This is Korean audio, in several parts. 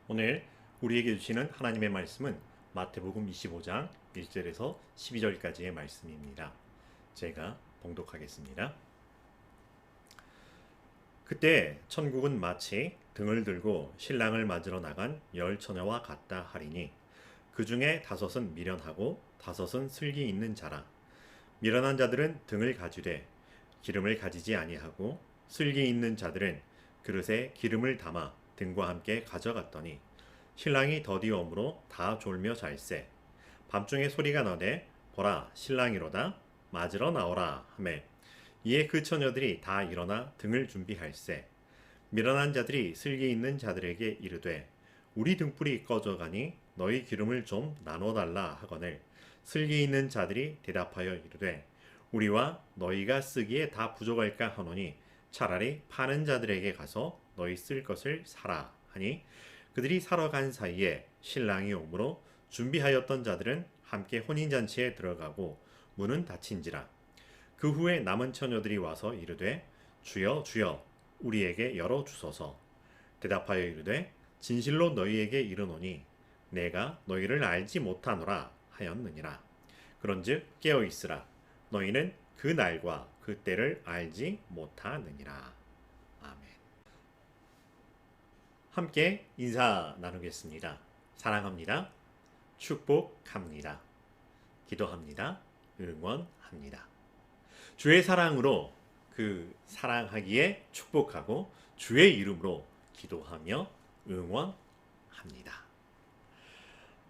오늘 우리에게 주시는 하나님의 말씀은 마태복음 25장 1절에서 12절까지의 말씀입니다. 제가 봉독하겠습니다. 그때 천국은 마치 등을 들고 신랑을 맞으러 나간 10처녀와 같다 하리니 그 중에 5은 미련하고 5은 슬기 있는 자라. 미련한 자들은 등을 가지되 기름을 가지지 아니하고 슬기 있는 자들은 그릇에 기름을 담아 등과 함께 가져갔더니 신랑이 더디오므로 다 졸며 잘세. 밤중에 소리가 나되 보라 신랑이로다 맞으러 나오라 하매 이에 그 처녀들이 다 일어나 등을 준비할세. 미련한 자들이 슬기 있는 자들에게 이르되 우리 등불이 꺼져가니 너희 기름을 좀 나눠달라 하거늘 슬기 있는 자들이 대답하여 이르되 우리와 너희가 쓰기에 다 부족할까 하노니 차라리 파는 자들에게 가서 너희 쓸 것을 사라 하니 그들이 사러 간 사이에 신랑이 오므로 준비하였던 자들은 함께 혼인잔치에 들어가고 문은 닫힌지라. 그 후에 남은 처녀들이 와서 이르되 주여 주여 우리에게 열어주소서. 대답하여 이르되 진실로 너희에게 이르노니 내가 너희를 알지 못하노라 하였느니라. 그런즉 깨어있으라. 너희는 그 날과 그 때를 알지 못하느니라. 아멘. 함께 인사 나누겠습니다. 사랑합니다. 축복합니다. 기도합니다. 응원합니다. 주의 사랑으로 그 사랑하기에 축복하고 주의 이름으로 기도하며 응원합니다.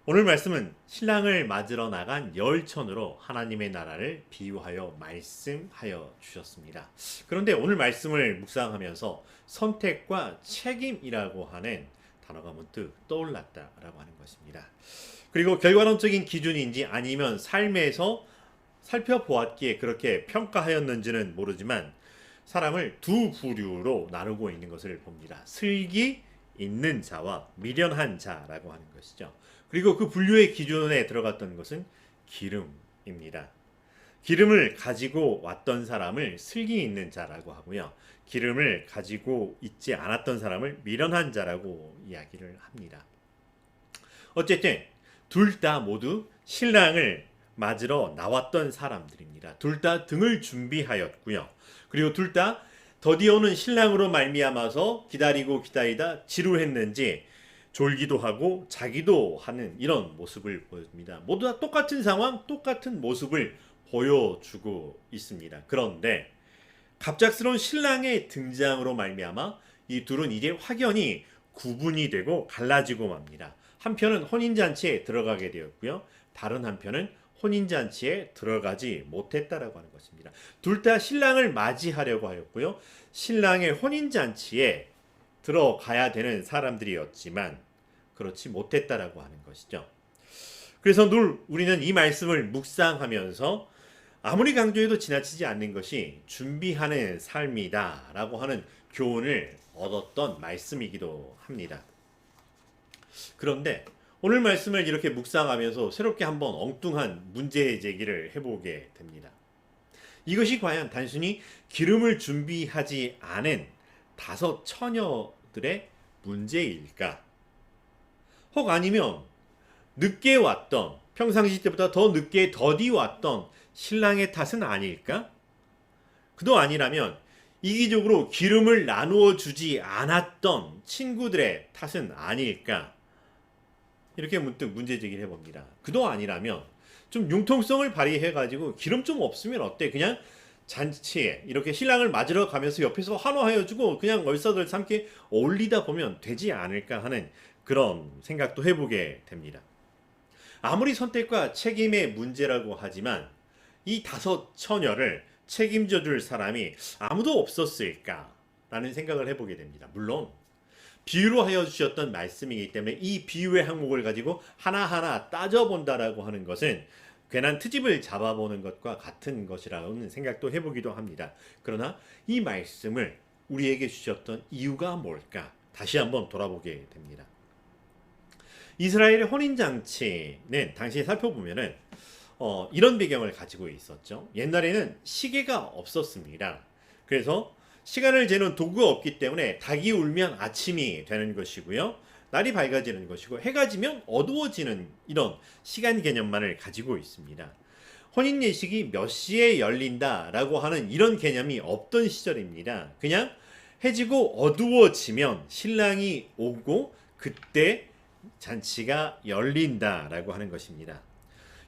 오늘 말씀은 신랑을 맞으러 나간 10처녀로 하나님의 나라를 비유하여 말씀하여 주셨습니다. 그런데 오늘 말씀을 묵상하면서 선택과 책임이라고 하는 단어가 문득 떠올랐다라고 하는 것입니다. 그리고 결과론적인 기준인지 아니면 삶에서 살펴보았기에 그렇게 평가하였는지는 모르지만 사람을 두 부류로 나누고 있는 것을 봅니다. 슬기 있는 자와 미련한 자라고 하는 것이죠. 그리고 그 분류의 기준에 들어갔던 것은 기름입니다. 기름을 가지고 왔던 사람을 슬기 있는 자라고 하고요. 기름을 가지고 있지 않았던 사람을 미련한 자라고 이야기를 합니다. 어쨌든 둘 다 모두 신랑을 맞으러 나왔던 사람들입니다. 둘 다 등을 준비하였고요. 그리고 둘 다 더디오는 신랑으로 말미암아서 기다리다 지루했는지 졸기도 하고 자기도 하는 이런 모습을 보여줍니다. 모두 다 똑같은 상황, 똑같은 모습을 보여주고 있습니다. 그런데 갑작스러운 신랑의 등장으로 말미암아 이 둘은 이제 확연히 구분이 되고 갈라지고 맙니다. 한편은 혼인잔치에 들어가게 되었고요. 다른 한편은 혼인잔치에 들어가지 못했다라고 하는 것입니다. 둘 다 신랑을 맞이하려고 하였고요. 신랑의 혼인잔치에 들어가야 되는 사람들이었지만 그렇지 못했다라고 하는 것이죠. 그래서 늘 우리는 이 말씀을 묵상하면서 아무리 강조해도 지나치지 않는 것이 준비하는 삶이다라고 하는 교훈을 얻었던 말씀이기도 합니다. 그런데 오늘 말씀을 이렇게 묵상하면서 새롭게 한번 엉뚱한 문제 제기를 해보게 됩니다. 이것이 과연 단순히 기름을 준비하지 않은 5 처녀들의 문제일까? 혹 아니면 늦게 왔던, 평상시 때보다 더 늦게 더디 왔던 신랑의 탓은 아닐까? 그도 아니라면 이기적으로 기름을 나누어 주지 않았던 친구들의 탓은 아닐까? 이렇게 문득 문제 제기를 해봅니다. 그도 아니라면 좀 융통성을 발휘해가지고 기름 좀 없으면 어때? 그냥 잔치에 이렇게 신랑을 맞으러 가면서 옆에서 환호하여주고 그냥 얼싸들싸 함께 어울리다 보면 되지 않을까 하는 그런 생각도 해보게 됩니다. 아무리 선택과 책임의 문제라고 하지만 이 5 처녀를 책임져 줄 사람이 아무도 없었을까라는 생각을 해보게 됩니다. 물론 비유로 하여 주셨던 말씀이기 때문에 이 비유의 항목을 가지고 하나하나 따져본다라고 하는 것은 괜한 트집을 잡아보는 것과 같은 것이라는 생각도 해보기도 합니다. 그러나 이 말씀을 우리에게 주셨던 이유가 뭘까? 다시 한번 돌아보게 됩니다. 이스라엘의 혼인잔치는 당시에 살펴보면은 이런 배경을 가지고 있었죠. 옛날에는 시계가 없었습니다. 그래서 시간을 재는 도구가 없기 때문에 닭이 울면 아침이 되는 것이고요. 날이 밝아지는 것이고 해가 지면 어두워지는 이런 시간 개념만을 가지고 있습니다. 혼인 예식이 몇 시에 열린다라고 하는 이런 개념이 없던 시절입니다. 그냥 해지고 어두워지면 신랑이 오고 그때 잔치가 열린다라고 하는 것입니다.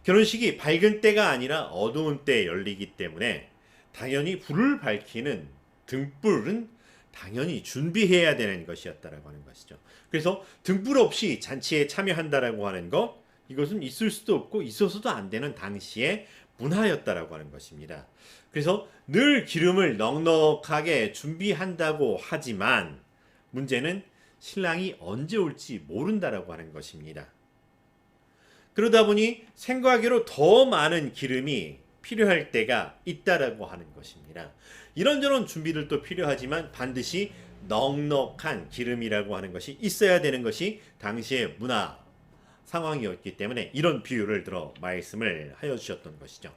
결혼식이 밝은 때가 아니라 어두운 때에 열리기 때문에 당연히 불을 밝히는 등불은 당연히 준비해야 되는 것이었다라고 하는 것이죠. 그래서 등불 없이 잔치에 참여한다라고 하는 것, 이것은 있을 수도 없고 있어서도 안 되는 당시의 문화였다라고 하는 것입니다. 그래서 늘 기름을 넉넉하게 준비한다고 하지만 문제는 신랑이 언제 올지 모른다라고 하는 것입니다. 그러다 보니 생과계로 더 많은 기름이 필요할 때가 있다라고 하는 것입니다. 이런저런 준비들도 필요하지만 반드시 넉넉한 기름이라고 하는 것이 있어야 되는 것이 당시의 문화 상황이었기 때문에 이런 비유를 들어 말씀을 하여 주셨던 것이죠.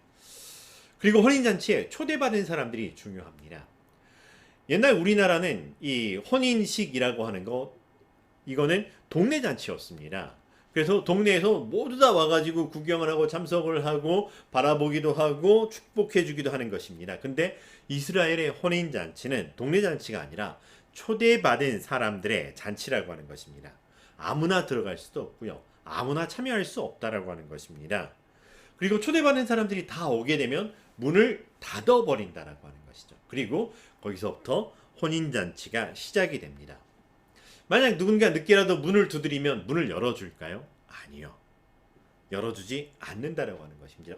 그리고 혼인잔치에 초대받은 사람들이 중요합니다. 옛날 우리나라는 이 혼인식이라고 하는 것, 이거는 동네 잔치였습니다. 그래서 동네에서 모두 다 와가지고 구경을 하고 참석을 하고 바라보기도 하고 축복해주기도 하는 것입니다. 근데 이스라엘의 혼인잔치는 동네 잔치가 아니라 초대받은 사람들의 잔치라고 하는 것입니다. 아무나 들어갈 수도 없고요. 아무나 참여할 수 없다라고 하는 것입니다. 그리고 초대받은 사람들이 다 오게 되면 문을 닫아버린다라고 하는 것이죠. 그리고 거기서부터 혼인잔치가 시작이 됩니다. 만약 누군가 늦게라도 문을 두드리면 문을 열어줄까요? 아니요. 열어주지 않는다라고 하는 것입니다.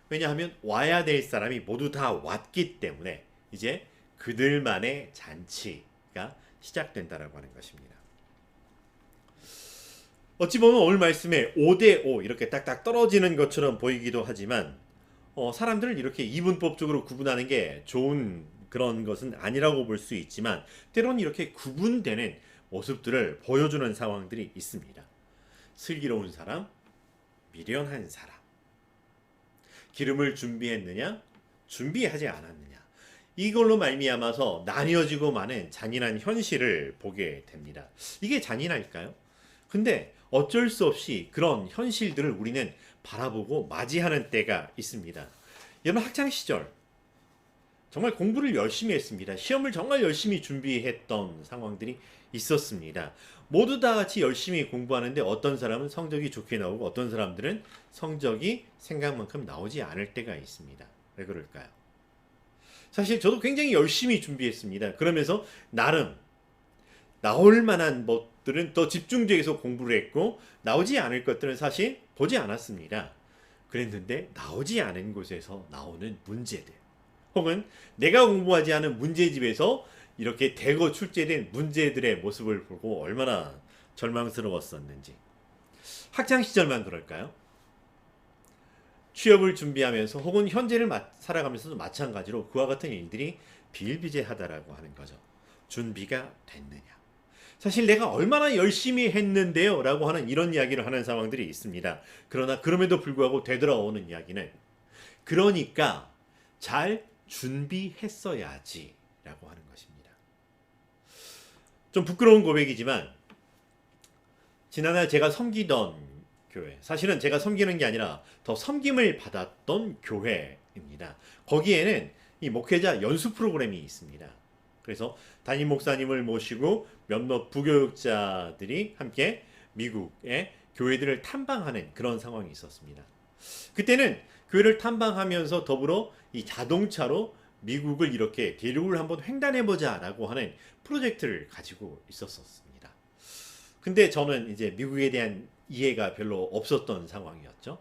왜냐하면 와야 될 사람이 모두 다 왔기 때문에 이제 그들만의 잔치가 시작된다라고 하는 것입니다. 어찌 보면 오늘 말씀에 5대5 이렇게 딱딱 떨어지는 것처럼 보이기도 하지만 사람들을 이렇게 이분법적으로 구분하는 게 좋은 그런 것은 아니라고 볼 수 있지만 때로는 이렇게 구분되는 모습들을 보여주는 상황들이 있습니다. 슬기로운 사람, 미련한 사람. 기름을 준비했느냐, 준비하지 않았느냐. 이걸로 말미암아서 나뉘어지고 마는 잔인한 현실을 보게 됩니다. 이게 잔인할까요? 근데 어쩔 수 없이 그런 현실들을 우리는 바라보고 맞이하는 때가 있습니다. 여러분 학창 시절 정말 공부를 열심히 했습니다. 시험을 정말 열심히 준비했던 상황들이 있었습니다. 모두 다 같이 열심히 공부하는데 어떤 사람은 성적이 좋게 나오고 어떤 사람들은 성적이 생각만큼 나오지 않을 때가 있습니다. 왜 그럴까요? 사실 저도 굉장히 열심히 준비했습니다. 그러면서 나름 나올 만한 것들은 더 집중적해서 공부를 했고 나오지 않을 것들은 사실 보지 않았습니다. 그랬는데 나오지 않은 곳에서 나오는 문제들 혹은 내가 공부하지 않은 문제집에서 이렇게 대거 출제된 문제들의 모습을 보고 얼마나 절망스러웠었는지. 학창 시절만 그럴까요? 취업을 준비하면서 혹은 현재를 살아가면서도 마찬가지로 그와 같은 일들이 비일비재하다라고 하는 거죠. 준비가 됐느냐. 사실 내가 얼마나 열심히 했는데요 라고 하는 이런 이야기를 하는 상황들이 있습니다. 그러나 그럼에도 불구하고 되돌아오는 이야기는 그러니까 잘 준비했어야지 라고 하는 것입니다. 좀 부끄러운 고백이지만 지난해 제가 섬기던 교회, 사실은 제가 섬기는 게 아니라 더 섬김을 받았던 교회입니다. 거기에는 이 목회자 연수 프로그램이 있습니다. 그래서 담임 목사님을 모시고 몇몇 부교육자들이 함께 미국의 교회들을 탐방하는 그런 상황이 있었습니다. 그때는 교회를 탐방하면서 더불어 이 자동차로 미국을 이렇게 대륙을 한번 횡단해보자 라고 하는 프로젝트를 가지고 있었습니다. 근데 저는 이제 미국에 대한 이해가 별로 없었던 상황이었죠.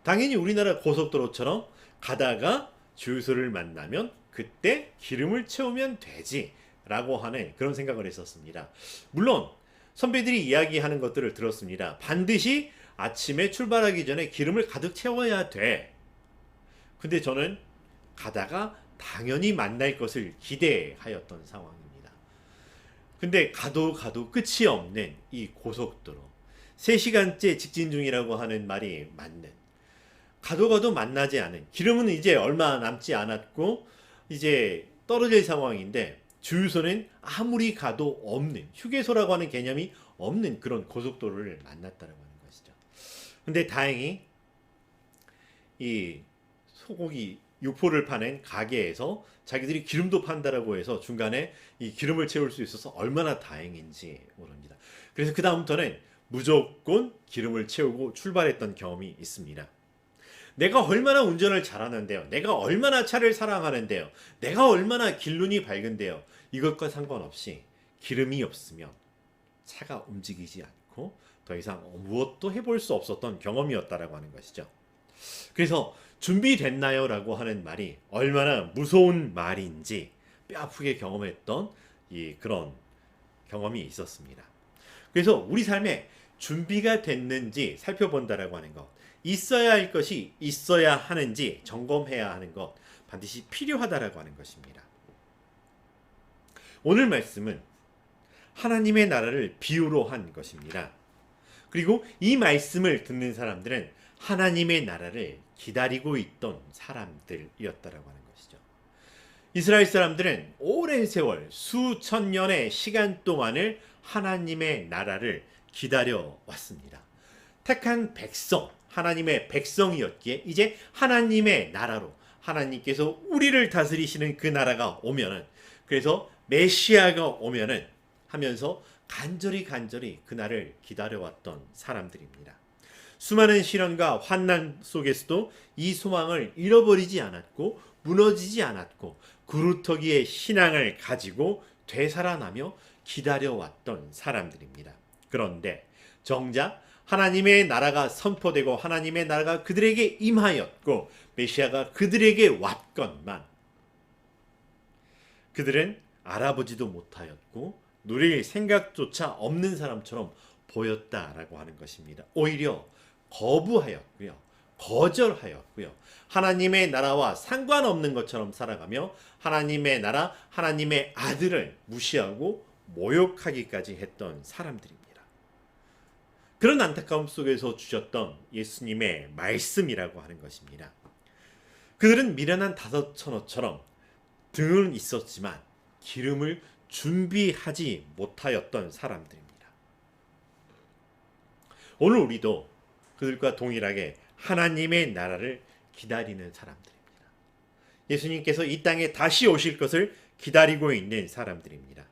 당연히 우리나라 고속도로처럼 가다가 주유소를 만나면 그때 기름을 채우면 되지 라고 하는 그런 생각을 했었습니다. 물론 선배들이 이야기하는 것들을 들었습니다. 반드시 아침에 출발하기 전에 기름을 가득 채워야 돼. 근데 저는 가다가 당연히 만날 것을 기대하였던 상황입니다. 근데 가도 끝이 없는 이 고속도로 3시간째 직진 중이라고 하는 말이 맞는, 가도 만나지 않은, 기름은 이제 얼마 남지 않았고 이제 떨어질 상황인데 주유소는 아무리 가도 없는, 휴게소라고 하는 개념이 없는 그런 고속도로를 만났다라고 하는 것이죠. 근데 다행히 이 소고기 육포를 파는 가게에서 자기들이 기름도 판다라고 해서 중간에 이 기름을 채울 수 있어서 얼마나 다행인지 모릅니다. 그래서 그 다음부터는 무조건 기름을 채우고 출발했던 경험이 있습니다. 내가 얼마나 운전을 잘하는데요. 내가 얼마나 차를 사랑하는데요. 내가 얼마나 길눈이 밝은데요. 이것과 상관없이 기름이 없으면 차가 움직이지 않고 더 이상 무엇도 해볼 수 없었던 경험이었다라고 하는 것이죠. 그래서 준비됐나요? 라고 하는 말이 얼마나 무서운 말인지 뼈아프게 경험했던 그런 경험이 있었습니다. 그래서 우리 삶에 준비가 됐는지 살펴본다라고 하는 것, 있어야 할 것이 있어야 하는지 점검해야 하는 것 반드시 필요하다라고 하는 것입니다. 오늘 말씀은 하나님의 나라를 비유로 한 것입니다. 그리고 이 말씀을 듣는 사람들은 하나님의 나라를 기다리고 있던 사람들이었다라고 하는 것이죠. 이스라엘 사람들은 오랜 세월 수천 년의 시간 동안을 하나님의 나라를 기다려 왔습니다. 택한 백성, 하나님의 백성이었기에 이제 하나님의 나라로 하나님께서 우리를 다스리시는 그 나라가 오면은, 그래서 메시아가 오면은 하면서 간절히 그날을 기다려왔던 사람들입니다. 수많은 시련과 환난 속에서도 이 소망을 잃어버리지 않았고 무너지지 않았고 구루터기의 신앙을 가지고 되살아나며 기다려왔던 사람들입니다. 그런데 정작 하나님의 나라가 선포되고 하나님의 나라가 그들에게 임하였고 메시아가 그들에게 왔건만 그들은 알아보지도 못하였고 누릴 생각조차 없는 사람처럼 보였다라고 하는 것입니다. 오히려 거부하였고요. 거절하였고요. 하나님의 나라와 상관없는 것처럼 살아가며 하나님의 나라, 하나님의 아들을 무시하고 모욕하기까지 했던 사람들입니다. 그런 안타까움 속에서 주셨던 예수님의 말씀이라고 하는 것입니다. 그들은 미련한 다섯천어처럼 등은 있었지만 기름을 준비하지 못하였던 사람들입니다. 오늘 우리도 그들과 동일하게 하나님의 나라를 기다리는 사람들입니다. 예수님께서 이 땅에 다시 오실 것을 기다리고 있는 사람들입니다.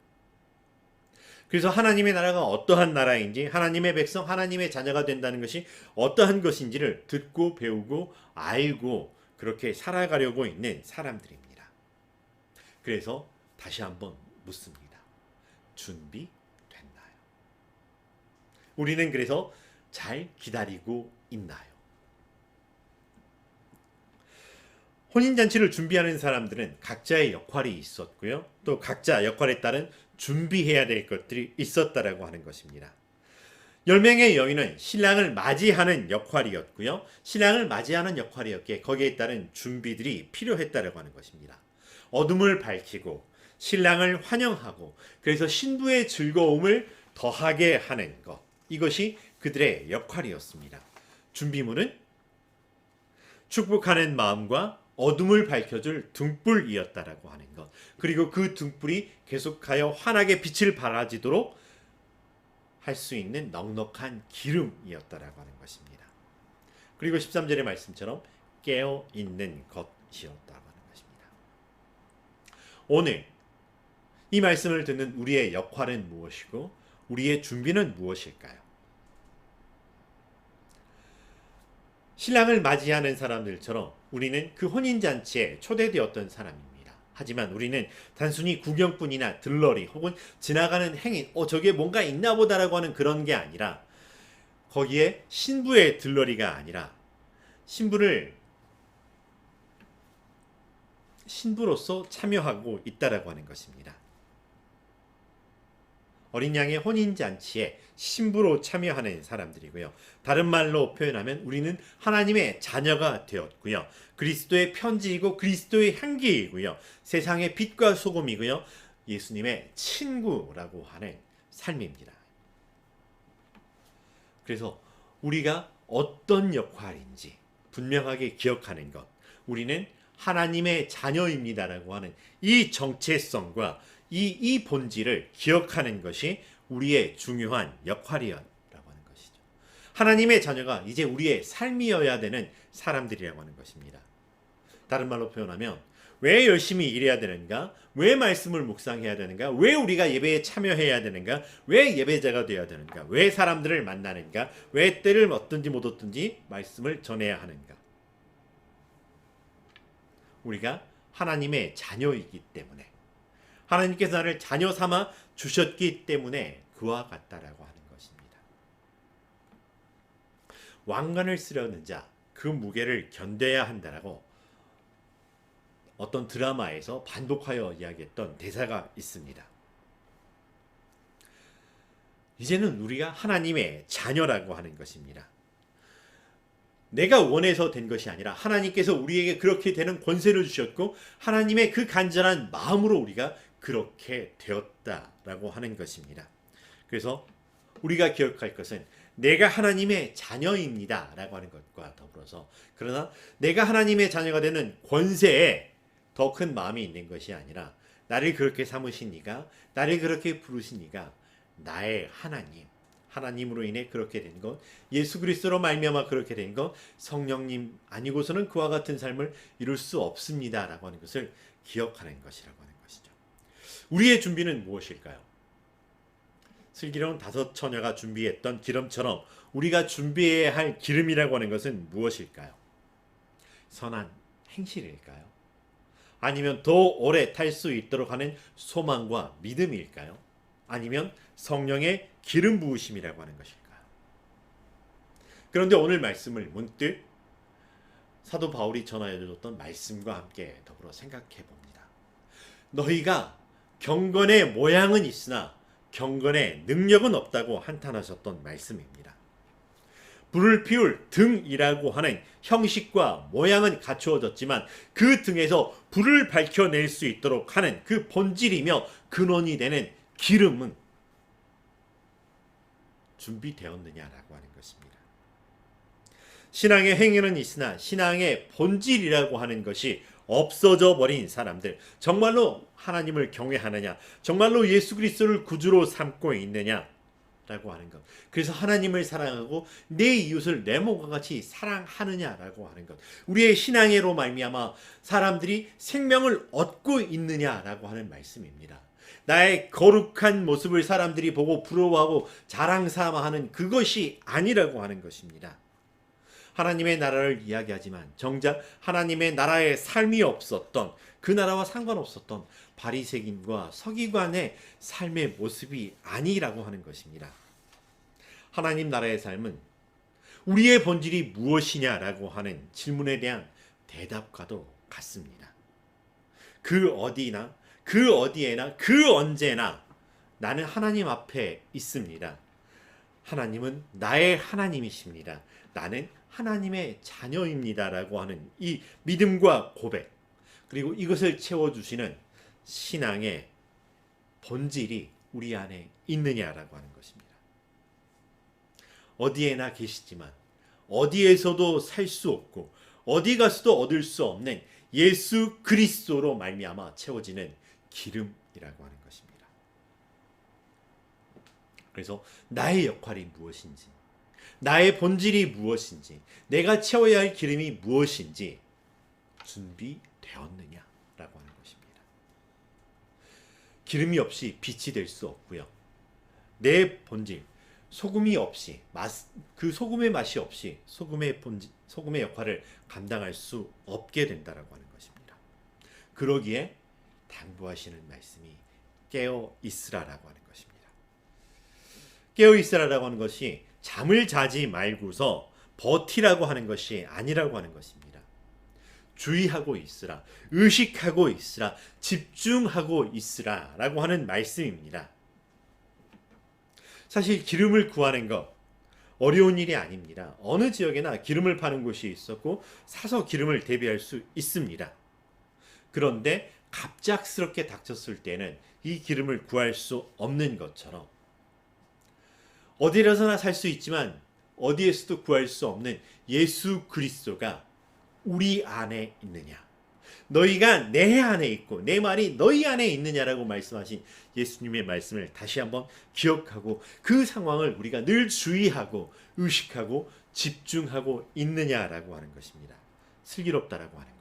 그래서 하나님의 나라가 어떠한 나라인지, 하나님의 백성, 하나님의 자녀가 된다는 것이 어떠한 것인지를 듣고 배우고 알고 그렇게 살아가려고 있는 사람들입니다. 그래서 다시 한번 묻습니다. 준비됐나요? 우리는 그래서 잘 기다리고 있나요? 혼인잔치를 준비하는 사람들은 각자의 역할이 있었고요. 또 각자 역할에 따른 준비해야 될 것들이 있었다라고 하는 것입니다. 10명의 여인은 신랑을 맞이하는 역할이었고요. 신랑을 맞이하는 역할이었기에 거기에 따른 준비들이 필요했다라고 하는 것입니다. 어둠을 밝히고 신랑을 환영하고 그래서 신부의 즐거움을 더하게 하는 것, 이것이 그들의 역할이었습니다. 준비물은 축복하는 마음과 어둠을 밝혀줄 등불이었다라고 하는 것, 그리고 그 등불이 계속하여 환하게 빛을 발하지도록 할 수 있는 넉넉한 기름이었다라고 하는 것입니다. 그리고 13절의 말씀처럼 깨어있는 것이었다고 하는 것입니다. 오늘 이 말씀을 듣는 우리의 역할은 무엇이고 우리의 준비는 무엇일까요? 신랑을 맞이하는 사람들처럼 우리는 그 혼인잔치에 초대되었던 사람입니다. 하지만 우리는 단순히 구경꾼이나 들러리 혹은 지나가는 행인, 저게 뭔가 있나 보다라고 하는 그런 게 아니라 거기에 신부의 들러리가 아니라 신부로서 참여하고 있다라고 하는 것입니다. 어린 양의 혼인잔치에 신부로 참여하는 사람들이고요. 다른 말로 표현하면 우리는 하나님의 자녀가 되었고요. 그리스도의 편지이고 그리스도의 향기이고요. 세상의 빛과 소금이고요. 예수님의 친구라고 하는 삶입니다. 그래서 우리가 어떤 역할인지 분명하게 기억하는 것, 우리는 하나님의 자녀입니다라고 하는 이 정체성과 이 본질을 기억하는 것이 우리의 중요한 역할이라고 하는 것이죠. 하나님의 자녀가 이제 우리의 삶이어야 되는 사람들이라고 하는 것입니다. 다른 말로 표현하면 왜 열심히 일해야 되는가? 왜 말씀을 묵상해야 되는가? 왜 우리가 예배에 참여해야 되는가? 왜 예배자가 되어야 되는가? 왜 사람들을 만나는가? 왜 때를 얻든지 못 얻든지 말씀을 전해야 하는가? 우리가 하나님의 자녀이기 때문에, 하나님께서 나를 자녀 삼아 주셨기 때문에 그와 같다라고 하는 것입니다. 왕관을 쓰려는 자, 그 무게를 견뎌야 한다라고 어떤 드라마에서 반복하여 이야기했던 대사가 있습니다. 이제는 우리가 하나님의 자녀라고 하는 것입니다. 내가 원해서 된 것이 아니라 하나님께서 우리에게 그렇게 되는 권세를 주셨고 하나님의 그 간절한 마음으로 우리가 그렇게 되었다라고 하는 것입니다. 그래서 우리가 기억할 것은 내가 하나님의 자녀입니다 라고 하는 것과 더불어서, 그러나 내가 하나님의 자녀가 되는 권세에 더 큰 마음이 있는 것이 아니라 나를 그렇게 삼으신 이가, 나를 그렇게 부르신 이가 나의 하나님으로 인해 그렇게 된 것, 예수 그리스도로 말미암아 그렇게 된 것, 성령님 아니고서는 그와 같은 삶을 이룰 수 없습니다 라고 하는 것을 기억하는 것이라고 하는 것이죠. 우리의 준비는 무엇일까요? 슬기로운 다섯 처녀가 준비했던 기름처럼 우리가 준비해야 할 기름이라고 하는 것은 무엇일까요? 선한 행실일까요? 아니면 더 오래 탈 수 있도록 하는 소망과 믿음일까요? 아니면 성령의 기름 부으심이라고 하는 것일까요? 그런데 오늘 말씀을 문득 사도 바울이 전하여 줬던 말씀과 함께 더불어 생각해 봅니다. 너희가 경건의 모양은 있으나 경건의 능력은 없다고 한탄하셨던 말씀입니다. 불을 피울 등이라고 하는 형식과 모양은 갖추어졌지만 그 등에서 불을 밝혀낼 수 있도록 하는 그 본질이며 근원이 되는 기름은 준비되었느냐라고 하는 것입니다. 신앙의 행위는 있으나 신앙의 본질이라고 하는 것이 없어져 버린 사람들, 정말로 하나님을 경외하느냐, 정말로 예수 그리스도를 구주로 삼고 있느냐 라고 하는 것, 그래서 하나님을 사랑하고 내 이웃을 내 몸과 같이 사랑하느냐라고 하는 것, 우리의 신앙으로 말미암아 사람들이 생명을 얻고 있느냐라고 하는 말씀입니다. 나의 거룩한 모습을 사람들이 보고 부러워하고 자랑삼아하는 그것이 아니라고 하는 것입니다. 하나님의 나라를 이야기하지만 정작 하나님의 나라의 삶이 없었던, 그 나라와 상관없었던 바리새인과 서기관의 삶의 모습이 아니라고 하는 것입니다. 하나님 나라의 삶은 우리의 본질이 무엇이냐라고 하는 질문에 대한 대답과도 같습니다. 그 어디나, 그 어디에나, 그 언제나 나는 하나님 앞에 있습니다. 하나님은 나의 하나님이십니다. 나는 하나님의 자녀입니다라고 하는 이 믿음과 고백, 그리고 이것을 채워주시는 신앙의 본질이 우리 안에 있느냐라고 하는 것입니다. 어디에나 계시지만 어디에서도 살 수 없고 어디 가서도 얻을 수 없는 예수 그리스도로 말미암아 채워지는 기름이라고 하는 것입니다. 그래서 나의 역할이 무엇인지, 나의 본질이 무엇인지, 내가 채워야 할 기름이 무엇인지 준비되었느냐라고 하는 것입니다. 기름이 없이 빛이 될 수 없고요. 내 본질, 소금이 없이, 그 소금의 맛이 없이 소금의 역할을 감당할 수 없게 된다라고 하는 것입니다. 그러기에 당부하시는 말씀이 깨어 있으라라고 하는 것입니다. 깨어 있으라라고 하는 것이 잠을 자지 말고서 버티라고 하는 것이 아니라고 하는 것입니다. 주의하고 있으라, 의식하고 있으라, 집중하고 있으라 라고 하는 말씀입니다. 사실 기름을 구하는 것 어려운 일이 아닙니다. 어느 지역에나 기름을 파는 곳이 있었고 사서 기름을 대비할 수 있습니다. 그런데 갑작스럽게 닥쳤을 때는 이 기름을 구할 수 없는 것처럼 어디에서나 살 수 있지만 어디에서도 구할 수 없는 예수 그리스도가 우리 안에 있느냐, 너희가 내 안에 있고 내 말이 너희 안에 있느냐라고 말씀하신 예수님의 말씀을 다시 한번 기억하고 그 상황을 우리가 늘 주의하고 의식하고 집중하고 있느냐라고 하는 것입니다. 슬기롭다라고 하는 것.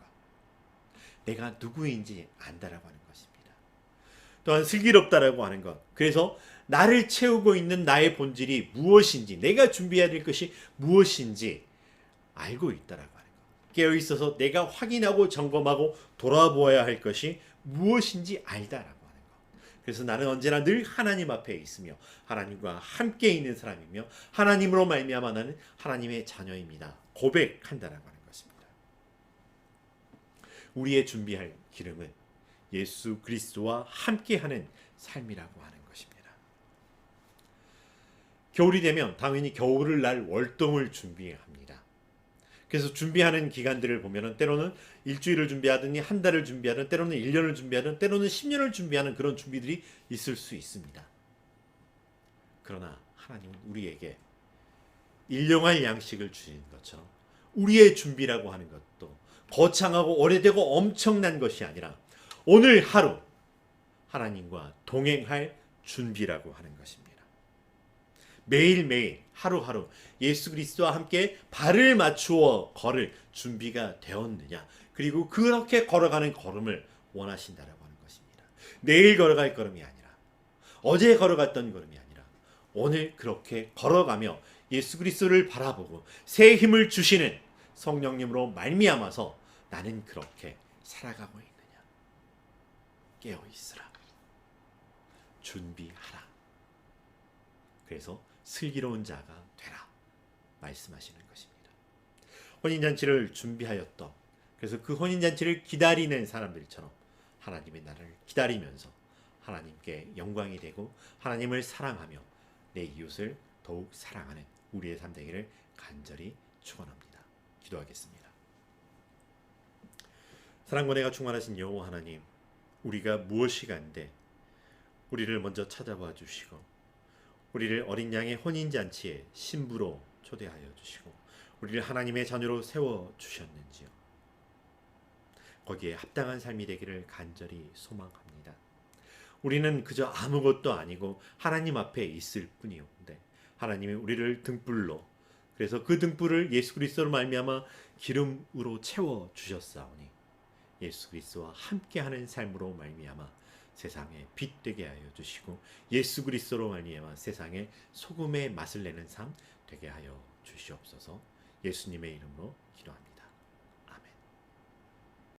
내가 누구인지 안다라고 하는 것입니다. 또한 슬기롭다라고 하는 것. 그래서 나를 채우고 있는 나의 본질이 무엇인지, 내가 준비해야 될 것이 무엇인지 알고 있다라고 하는 것. 깨어 있어서 내가 확인하고 점검하고 돌아보아야 할 것이 무엇인지 알다라고 하는 것. 그래서 나는 언제나 늘 하나님 앞에 있으며 하나님과 함께 있는 사람이며 하나님으로 말미암아 나는 하나님의 자녀입니다. 고백한다라고 하는 것입니다. 우리의 준비할 기름은 예수 그리스도와 함께하는 삶이라고 하는 것입니다. 겨울이 되면 당연히 겨울을 날 월동을 준비합니다. 그래서 준비하는 기간들을 보면은 때로는 일주일을 준비하더니 한 달을 준비하든 때로는 1년을 준비하든 때로는 10년을 준비하는 그런 준비들이 있을 수 있습니다. 그러나 하나님은 우리에게 일용할 양식을 주신 것처럼 우리의 준비라고 하는 것도 거창하고 오래되고 엄청난 것이 아니라 오늘 하루 하나님과 동행할 준비라고 하는 것입니다. 매일매일 하루하루 예수 그리스도와 함께 발을 맞추어 걸을 준비가 되었느냐, 그리고 그렇게 걸어가는 걸음을 원하신다라고 하는 것입니다. 내일 걸어갈 걸음이 아니라 어제 걸어갔던 걸음이 아니라 오늘 그렇게 걸어가며 예수 그리스도를 바라보고 새 힘을 주시는 성령님으로 말미암아서 나는 그렇게 살아가고 있느냐. 깨어 있으라. 준비하라. 그래서 슬기로운 자가 되라 말씀하시는 것입니다. 혼인잔치를 준비하였던, 그래서 그 혼인잔치를 기다리는 사람들처럼 하나님의 나라를 기다리면서 하나님께 영광이 되고 하나님을 사랑하며 내 이웃을 더욱 사랑하는 우리의 삶 되기를 간절히 축원합니다. 기도하겠습니다. 사랑과 은혜가 충만하신 여호와 하나님, 우리가 무엇이 간데 우리를 먼저 찾아봐 주시고 우리를 어린 양의 혼인잔치에 신부로 초대하여 주시고 우리를 하나님의 자녀로 세워 주셨는지요. 거기에 합당한 삶이 되기를 간절히 소망합니다. 우리는 그저 아무것도 아니고 하나님 앞에 있을 뿐이온데 하나님이 우리를 등불로, 그래서 그 등불을 예수 그리스도로 말미암아 기름으로 채워 주셨사오니 예수 그리스도와 함께하는 삶으로 말미암아 세상에 빛 되게 하여 주시고 예수 그리스도로 말미암아 세상에 소금의 맛을 내는 삶 되게 하여 주시옵소서. 예수님의 이름으로 기도합니다.